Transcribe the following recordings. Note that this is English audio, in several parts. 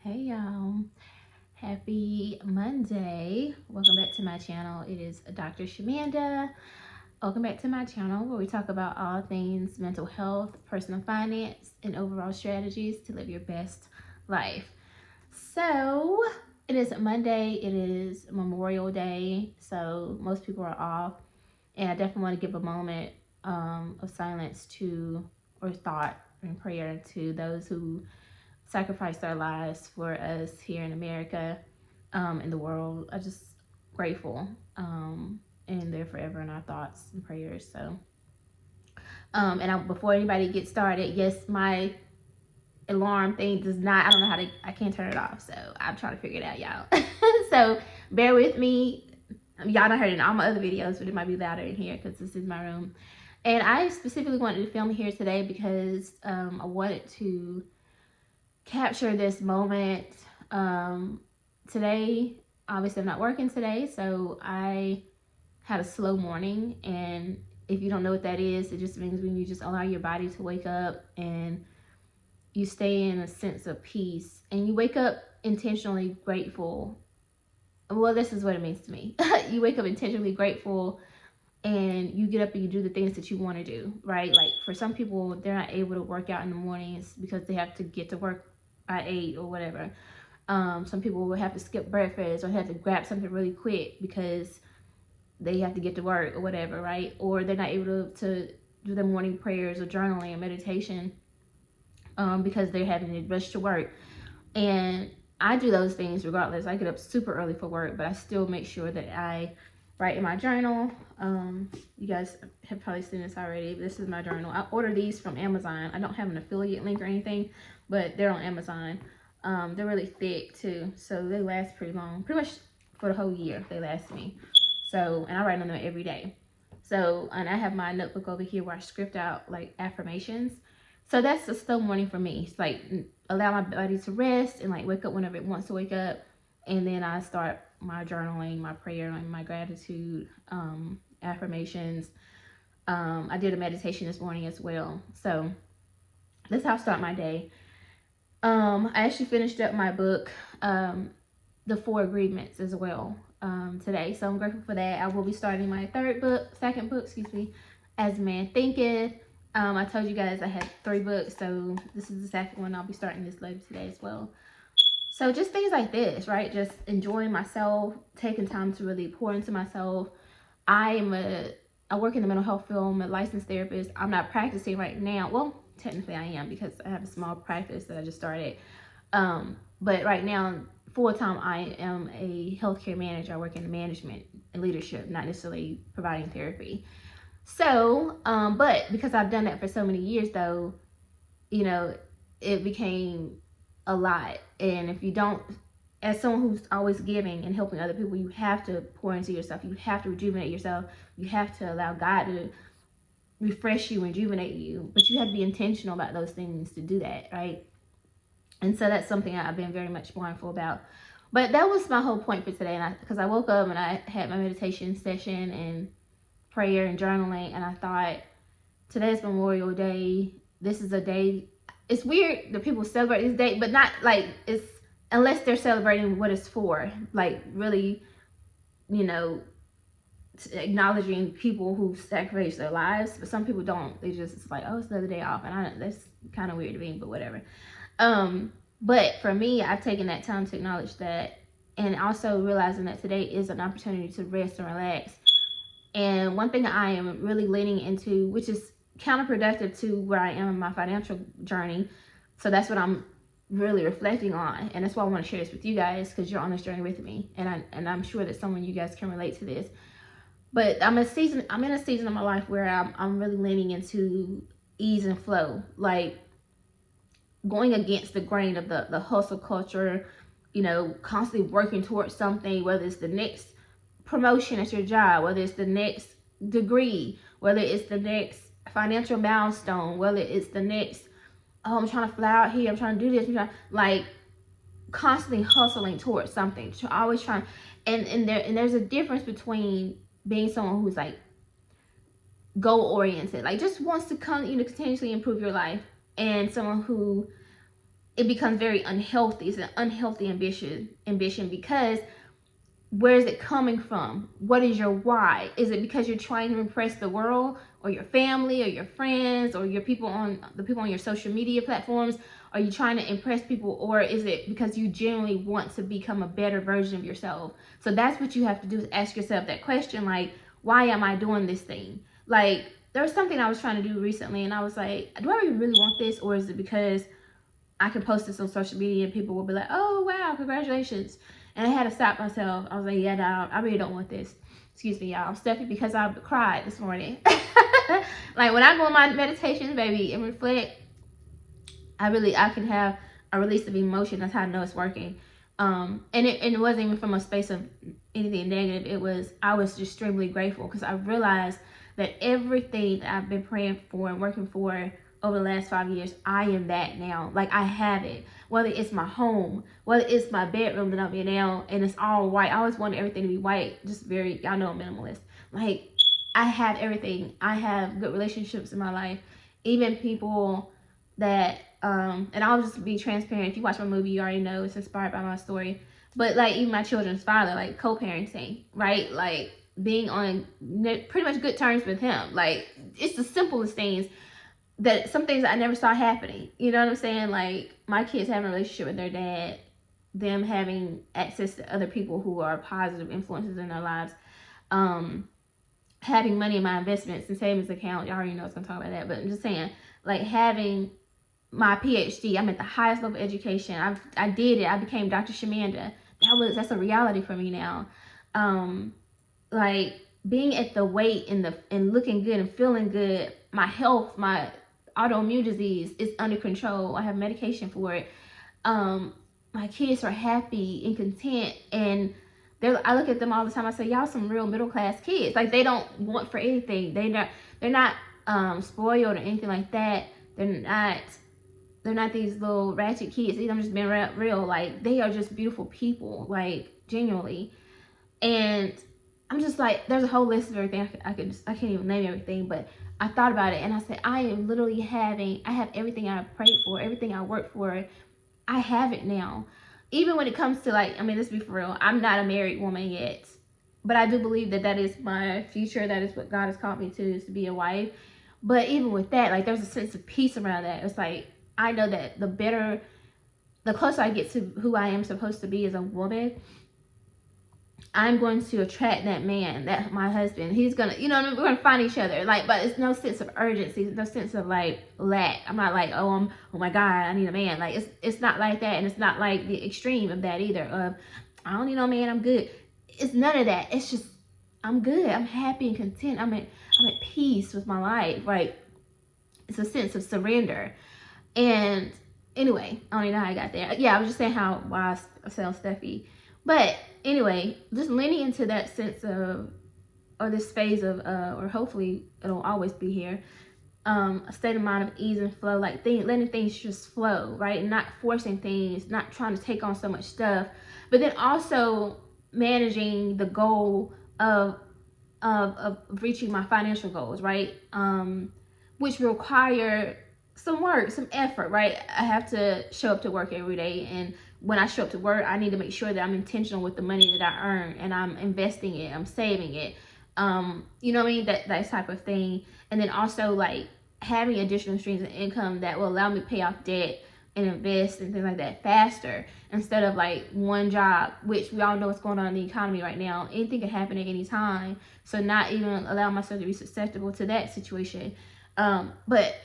Hey y'all, happy Monday. Welcome back to my channel. It is Dr. Shamanda. Welcome back to my channel where we talk about all things mental health, personal finance, and overall strategies to live your best life. So it is Monday, it is Memorial Day, so most people are off, and I definitely want to give a moment of silence to, or thought and prayer to those who sacrificed their lives for us here in America, in the world. I just grateful, and they're forever in our thoughts and prayers. So, before anybody gets started, yes, my alarm thing does not. I don't know how to. I can't turn it off, so I'm trying to figure it out, y'all. So bear with me. Y'all don't heard it in all my other videos, but it might be louder in here because this is my room. And I specifically wanted to film here today because I wanted to capture this moment. Today, obviously I'm not working today, so I had a slow morning. And if you don't know what that is, it just means when you just allow your body to wake up and you stay in a sense of peace and you wake up intentionally grateful. Well, this is what it means to me. You wake up intentionally grateful and you get up and you do the things that you want to do, right? Like for some people, they're not able to work out in the mornings because they have to get to work at 8 or whatever. Some people will have to skip breakfast or have to grab something really quick because they have to get to work or whatever, right? Or they're not able to do their morning prayers or journaling or meditation because they're having to rush to work. And I do those things regardless. I get up super early for work, but I still make sure that I write in my journal. You guys have probably seen this already. This is my journal. I order these from Amazon. I don't have an affiliate link or anything, but they're on Amazon. They're really thick too, so they last pretty long. Pretty much for the whole year, they last me. So, and I write on them every day. So, and I have my notebook over here where I script out like affirmations. So that's a slow morning for me. It's like allow my body to rest and like wake up whenever it wants to wake up, and then I start my journaling, my prayer, and my gratitude, affirmations. I did a meditation this morning as well. So that's how I start my day. I actually finished up my book, The Four Agreements, as well, today. So I'm grateful for that. I will be starting my second book, As Man Thinketh. I told you guys I had 3 books, so this is the second one. I'll be starting this later today as well. So just things like this, right? Just enjoying myself, taking time to really pour into myself. I work in the mental health field. I'm a licensed therapist. I'm not practicing right now. Well, technically I am because I have a small practice that I just started. But right now, full time, I am a healthcare manager. I work in management and leadership, not necessarily providing therapy. So, but because I've done that for so many years, though, you know, it became a lot. And if you don't, as someone who's always giving and helping other people, you have to pour into yourself. You have to rejuvenate yourself. You have to allow God to refresh you, rejuvenate you. But you have to be intentional about those things to do that, right? And so that's something I've been very much mindful about. But that was my whole point for today. And because I woke up and I had my meditation session and prayer and journaling, and I thought, today's Memorial Day. This is a day. It's weird that people celebrate this day, but not like it's, unless they're celebrating what it's for, like really, you know, acknowledging people who sacrifice their lives. But some people don't. They just, it's like, oh, it's another day off, and that's kind of weird to me, but whatever. But for me, I've taken that time to acknowledge that, and also realizing that today is an opportunity to rest and relax. And one thing I am really leaning into, which is counterproductive to where I am in my financial journey, so that's what I'm really reflecting on, and that's why I want to share this with you guys, because you're on this journey with me, and I'm sure that some of you guys can relate to this. But I'm in a season of my life where I'm really leaning into ease and flow, like going against the grain of the hustle culture, you know, constantly working towards something, whether it's the next promotion at your job, whether it's the next degree, whether it's the next financial milestone, whether it's the next, oh, I'm trying to fly out here, I'm trying to do this, like constantly hustling towards something, always trying. And there's a difference between being someone who's like goal oriented, like just wants to continuously improve your life, and someone who it becomes very unhealthy. It's an unhealthy ambition because where is it coming from? What is your why? Is it because you're trying to impress the world or your family or your friends or your people on your social media platforms? Are you trying to impress people, or is it because you genuinely want to become a better version of yourself? So that's what you have to do, is ask yourself that question, like, why am I doing this thing? Like, there was something I was trying to do recently and I was like, do I really want this, or is it because I can post this on social media and people will be like, oh wow, congratulations. And I had to stop myself. I was like, yeah, no, I really don't want this. Excuse me, y'all. I'm stuffy because I cried this morning. Like, when I go on my meditations, baby, and reflect, I can have a release of emotion. That's how I know it's working. And it wasn't even from a space of anything negative. I was just extremely grateful because I realized that everything that I've been praying for and working for over the last 5 years, I am that now. Like, I have it. Whether it's my home, whether it's my bedroom that I'm in now, and it's all white. I always wanted everything to be white. Just very, y'all know I'm minimalist. Like, I have everything. I have good relationships in my life. Even people that, and I'll just be transparent. If you watch my movie, you already know it's inspired by my story. But, like, even my children's father, like, co-parenting, right? Like, being on pretty much good terms with him. Like, it's the simplest things. That some things I never saw happening. You know what I'm saying? Like, my kids having a relationship with their dad, them having access to other people who are positive influences in their lives, having money in my investments and savings account. Y'all already know I was gonna talk about that, but I'm just saying, like, having my PhD, I'm at the highest level of education. I did it. I became Dr. Shamanda. That's a reality for me now. Like, being at the weight and looking good and feeling good. My health, my autoimmune disease is under control. I have medication for it. My kids are happy and content, and I look at them all the time. I say, y'all some real middle class kids. Like, they don't want for anything. They're not spoiled or anything like that. They're not these little ratchet kids. I'm just being real. Like, they are just beautiful people, like, genuinely. And I'm just like, there's a whole list of everything. I can't even name everything, but I thought about it and I said, I am literally I have everything I prayed for, everything I worked for. I have it now. Even when it comes to, like, I mean, let's be for real. I'm not a married woman yet, but I do believe that is my future. That is what God has called me to, is to be a wife. But even with that, like, there's a sense of peace around that. It's like, I know that the closer I get to who I am supposed to be as a woman, I'm going to attract that man, that my husband. He's gonna, you know, we're gonna find each other. Like, but it's no sense of urgency, no sense of, like, lack. I'm not like, oh my God, I need a man. Like, it's not like that, and it's not like the extreme of that either. Of, I don't need no man, I'm good. It's none of that. It's just, I'm good. I'm happy and content. I'm at peace with my life. Right? It's a sense of surrender. And anyway, I don't even know how I got there. Yeah, I was just saying why I sound stuffy. But anyway, just leaning into that sense of, or this phase of, or hopefully it'll always be here, a state of mind of ease and flow, like letting things just flow, right? Not forcing things, not trying to take on so much stuff, but then also managing the goal of reaching my financial goals, right? Which require some work, some effort, right? I have to show up to work every day, and when I show up to work, I need to make sure that I'm intentional with the money that I earn, and I'm investing it, I'm saving it. You know what I mean? That type of thing. And then also, like, having additional streams of income that will allow me to pay off debt and invest and things like that faster, instead of, like, one job, which we all know what's going on in the economy right now. Anything can happen at any time. So not even allow myself to be susceptible to that situation. But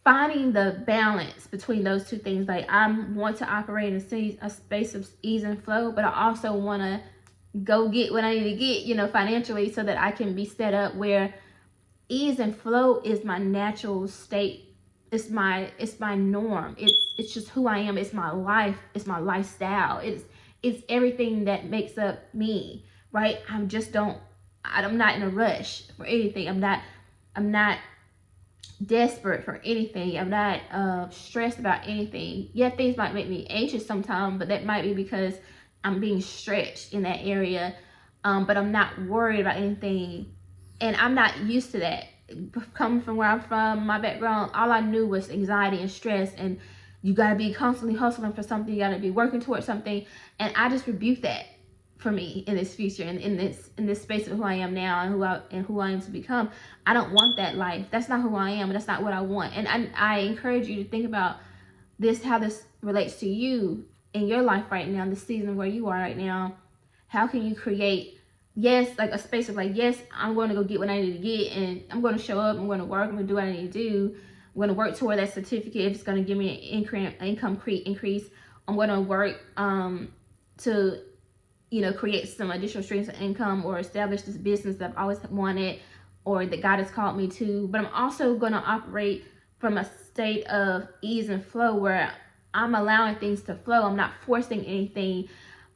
finding the balance between those two things. Like, I want to operate in a space of ease and flow, but I also want to go get what I need to get, you know, financially, so that I can be set up where ease and flow is my natural state. It's my norm. It's just who I am. It's my life. It's my lifestyle. It's everything that makes up me, right? I'm not in a rush for anything. I'm not desperate for anything. I'm not stressed about anything. Yeah, things might make me anxious sometimes, but that might be because I'm being stretched in that area. But I'm not worried about anything, and I'm not used to that. Coming from where I'm from, my background, all I knew was anxiety and stress, and You got to be constantly hustling for something. You got to be working towards something. And I just rebuke that for me in this future, and in this space of who I am now and who I am to become. I don't want that life. That's not who I am, and that's not what I want. And I encourage you to think about this, how this relates to you in your life right now, the season where you are right now. How can you create, yes, like a space of like, yes, I'm going to go get what I need to get, and I'm going to show up, I'm going to work, I'm going to do what I need to do. I'm going to work toward that certificate if it's going to give me an income increase. I'm going to work to, you know, create some additional streams of income or establish this business that I've always wanted or that God has called me to. But I'm also going to operate from a state of ease and flow where I'm allowing things to flow. I'm not forcing anything,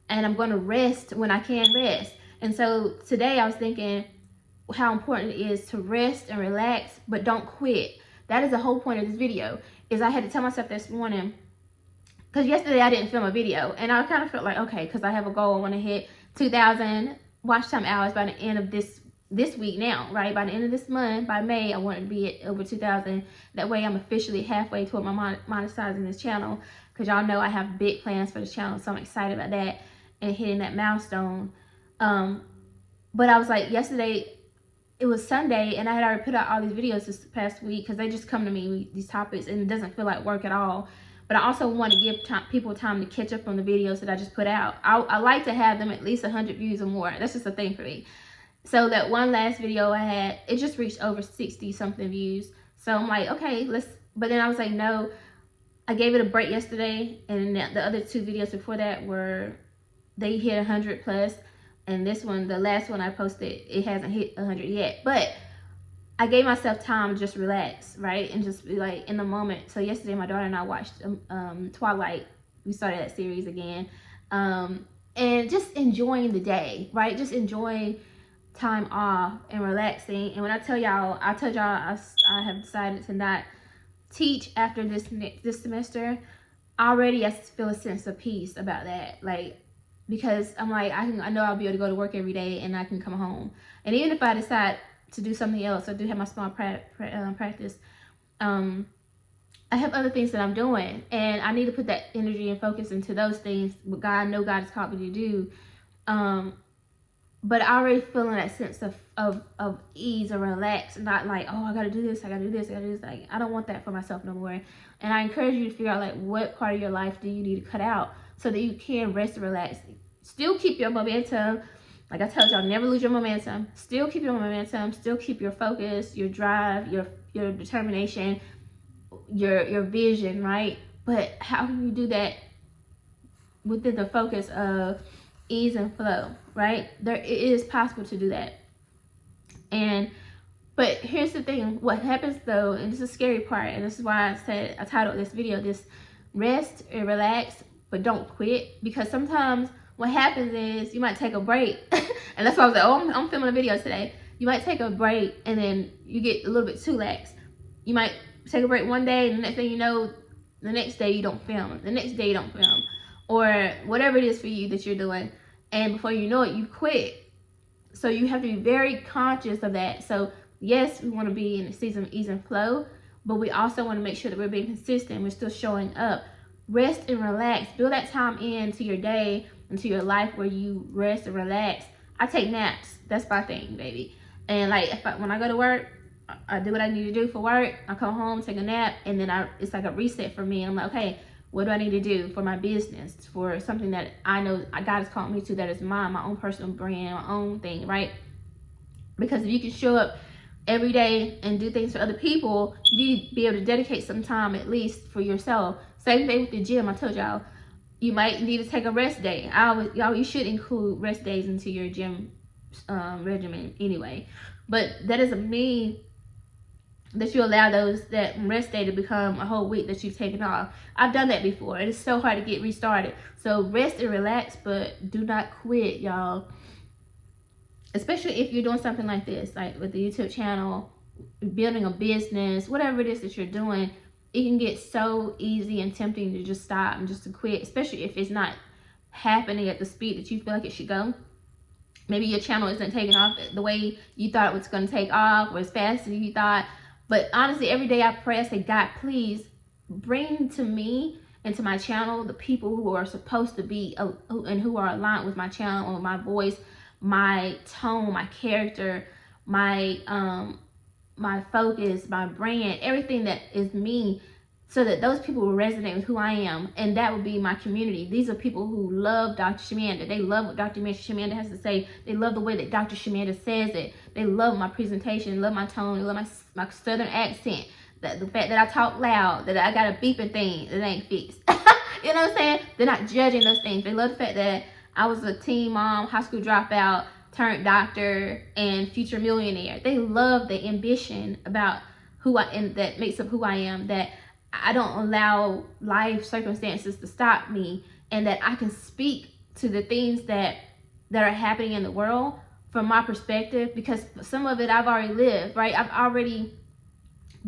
and I'm going to rest when I can rest. And so today I was thinking how important it is to rest and relax, but don't quit. That is the whole point of this video, is I had to tell myself this morning, because yesterday I didn't film a video, and I kind of felt like, okay, because I have a goal. I want to hit 2,000 watch time hours by the end of this week now, right? By the end of this month, by May, I want to be at over 2,000. That way I'm officially halfway toward my monetizing this channel, because y'all know I have big plans for this channel, so I'm excited about that and hitting that milestone. But I was like, yesterday, it was Sunday, and I had already put out all these videos this past week, because they just come to me, these topics, and it doesn't feel like work at all. But I also want to give people time to catch up on the videos that I just put out. I like to have them at least 100 views or more. That's just a thing for me. So that one last video I had, it just reached over 60 something views. So I'm like, okay, but then I was like, no, I gave it a break yesterday, and the other two videos before that they hit 100 plus. And this one, the last one I posted, it hasn't hit 100 yet. But I gave myself time to just relax, right? And just be like in the moment. So yesterday, my daughter and I watched Twilight. We started that series again. And just enjoying the day, right? Just enjoying time off and relaxing. And when I told y'all I have decided to not teach after this semester. Already I feel a sense of peace about that. Like, because I'm like, I know I'll be able to go to work every day, and I can come home. And even if I decide to do something else, I do have my small practice, I have other things that I'm doing, and I need to put that energy and focus into those things. What God has called me to do. But I already feeling that sense of ease or relax, not like, oh, I gotta do this, I gotta do this. Like, I don't want that for myself no more. And I encourage you to figure out, like, what part of your life do you need to cut out so that you can rest and relax. Still keep your momentum. Like I told y'all, never lose your momentum. Still keep your momentum. Still keep your focus, your drive, your determination, your vision, right? But how can you do that within the focus of ease and flow, right? It is possible to do that. But here's the thing, what happens though, and this is the scary part, and this is why I titled this video, this rest and relax, but don't quit. Because sometimes what happens is you might take a break, and that's why I was like, oh, I'm filming a video today. You might take a break, and then you get a little bit too lax. You might take a break one day, and the next thing you know, the next day you don't film. The next day you don't film. Or whatever it is for you that you're doing. And before you know it, you quit. So you have to be very conscious of that. So yes, we want to be in a season of ease and flow, but we also want to make sure that we're being consistent. We're still showing up. Rest and relax. Build that time into your day, into your life where you rest and relax. I take naps. That's my thing, baby. And like when I go to work, I do what I need to do for work. I come home, take a nap, and then it's like a reset for me. And I'm like, okay, what do I need to do for my business, for something that I know God has called me to, that is mine, my own personal brand, my own thing, right? Because if you can show up every day and do things for other people, you need to be able to dedicate some time at least for yourself. Same thing with the gym. I told y'all, you might need to take a rest day. You should include rest days into your gym regimen anyway. But that doesn't mean that you allow that rest day to become a whole week that you've taken off. I've done that before. It is so hard to get restarted. So rest and relax, but do not quit, y'all. Especially if you're doing something like this, like with the YouTube channel, building a business, whatever it is that you're doing, it can get so easy and tempting to just stop and just to quit, especially if it's not happening at the speed that you feel like it should go. Maybe your channel isn't taking off the way you thought it was going to take off, or as fast as you thought. But honestly, every day I pray, I say, God, please bring to me and to my channel the people who are supposed to be and who are aligned with my channel, my voice, my tone, my character, my my focus, my brand, everything that is me, so that those people will resonate with who I am, and that would be my community. These are people who love Dr. Shamanda. They love what Dr. Shamanda has to say. They love the way that Dr. Shamanda says it. They love my presentation, love my tone, they love my southern accent, the fact that I talk loud, that I got a beeping thing that ain't fixed. You know what I'm saying? They're not judging those things. They love the fact that I was a teen mom, high school dropout, turned doctor, and future millionaire. They love the ambition about who I am, that makes up who I am, that I don't allow life circumstances to stop me, and that I can speak to the things that are happening in the world from my perspective, because some of it I've already lived, right? I've already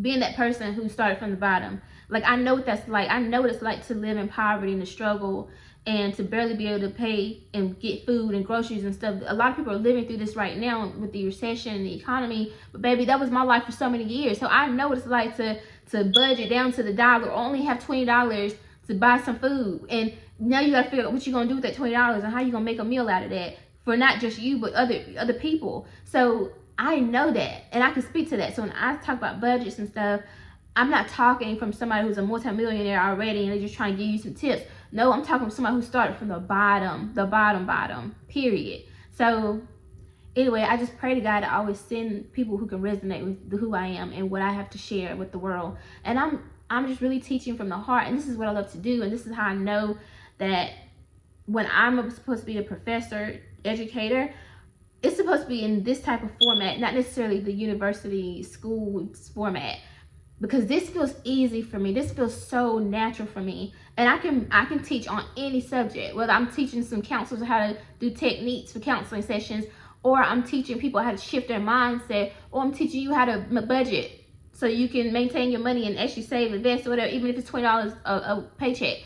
been that person who started from the bottom. Like, I know what that's like. I know what it's like to live in poverty and to struggle and to barely be able to pay and get food and groceries and stuff. A lot of people are living through this right now with the recession and the economy. But baby, that was my life for so many years. So I know what it's like to budget down to the dollar, or only have $20 to buy some food. And now you gotta figure out what you're gonna do with that $20 and how you're gonna make a meal out of that for not just you, but other people. So I know that, and I can speak to that. So when I talk about budgets and stuff, I'm not talking from somebody who's a multimillionaire already and they're just trying to give you some tips. No, I'm talking from somebody who started from the bottom, period. So anyway, I just pray to God to always send people who can resonate with who I am and what I have to share with the world. And I'm just really teaching from the heart, and this is what I love to do, and this is how I know that when I'm supposed to be a professor, educator, it's supposed to be in this type of format, not necessarily the university school format, because this feels easy for me. This feels so natural for me, and I can teach on any subject, whether I'm teaching some counselors how to do techniques for counseling sessions, or I'm teaching people how to shift their mindset, or I'm teaching you how to budget so you can maintain your money and actually save, invest, or whatever, even if it's $20 a paycheck.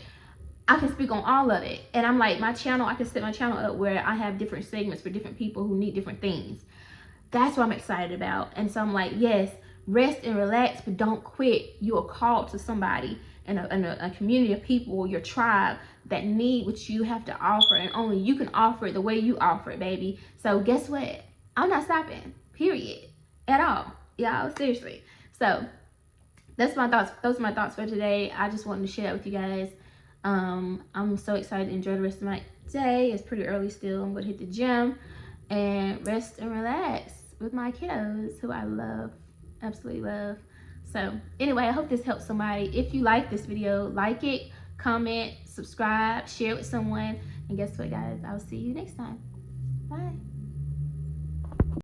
I can speak on all of it. And I'm like, my channel, I can set my channel up where I have different segments for different people who need different things. That's what I'm excited about. And so I'm like, yes, rest and relax, but don't quit. You are called to somebody and a community of people, your tribe, that need what you have to offer, and only you can offer it the way you offer it, baby. So guess what? I'm not stopping, period, at all, y'all, seriously. So that's my thoughts. Those are my thoughts for today. I just wanted to share that with you guys. I'm so excited to enjoy the rest of my day. It's pretty early still. I'm gonna hit the gym and rest and relax with my kiddos, who I love, absolutely love. So anyway, I hope this helps somebody. If you like this video, like it, comment, subscribe, share it with someone, and guess what, guys? I'll see you next time.